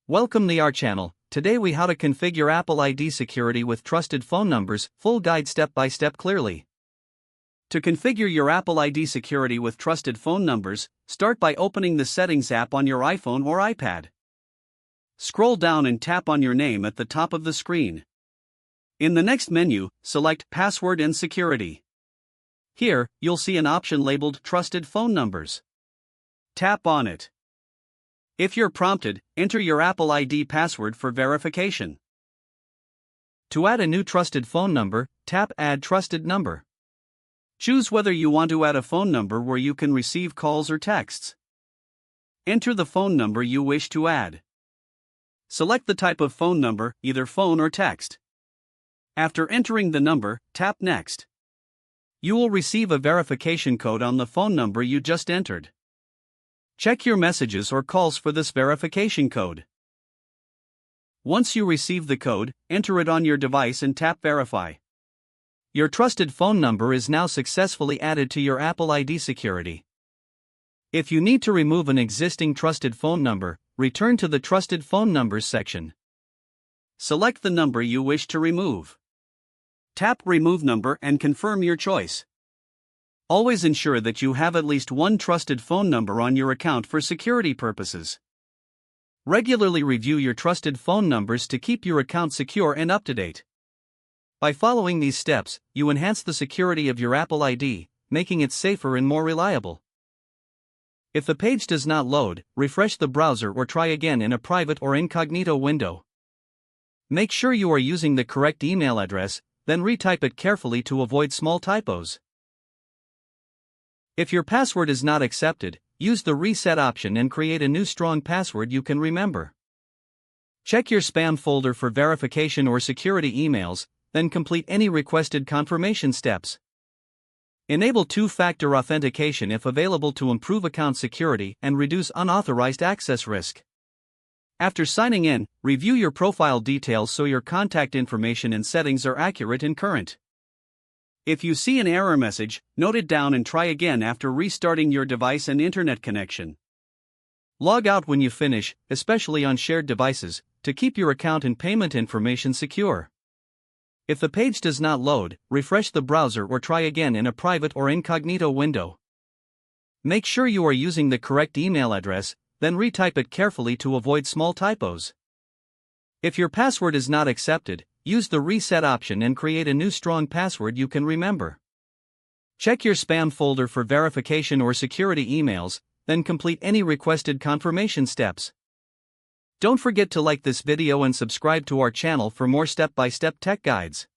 Welcome to our channel. Today we how to configure Apple ID security with trusted phone numbers, full guide step by step clearly. To configure your Apple ID security with trusted phone numbers, start by opening the Settings app on your iPhone or iPad. Scroll down and tap on your name at the top of the screen. In the next menu, select Password and Security. Here, you'll see an option labeled Trusted Phone Numbers. Tap on it. If you're prompted, enter your Apple ID password for verification. To add a new trusted phone number, tap Add Trusted Number. Choose whether you want to add a phone number where you can receive calls or texts. Enter the phone number you wish to add. Select the type of phone number, either phone or text. After entering the number, tap Next. You will receive a verification code on the phone number you just entered. Check your messages or calls for this verification code. Once you receive the code, enter it on your device and tap Verify. Your trusted phone number is now successfully added to your Apple ID security. If you need to remove an existing trusted phone number, return to the Trusted Phone Numbers section. Select the number you wish to remove. Tap Remove Number and confirm your choice. Always ensure that you have at least one trusted phone number on your account for security purposes. Regularly review your trusted phone numbers to keep your account secure and up to date. By following these steps, you enhance the security of your Apple ID, making it safer and more reliable. If the page does not load, refresh the browser or try again in a private or incognito window. Make sure you are using the correct email address, then retype it carefully to avoid small typos. If your password is not accepted, use the Reset option and create a new strong password you can remember. Check your spam folder for verification or security emails, then complete any requested confirmation steps. Enable two-factor authentication if available to improve account security and reduce unauthorized access risk. After signing in, review your profile details so your contact information and settings are accurate and current. If you see an error message, note it down and try again after restarting your device and internet connection. Log out when you finish, especially on shared devices, to keep your account and payment information secure. If the page does not load, refresh the browser or try again in a private or incognito window. Make sure you are using the correct email address, then retype it carefully to avoid small typos. If your password is not accepted, use the Reset option and create a new strong password you can remember. Check your spam folder for verification or security emails, then complete any requested confirmation steps. Don't forget to like this video and subscribe to our channel for more step-by-step tech guides.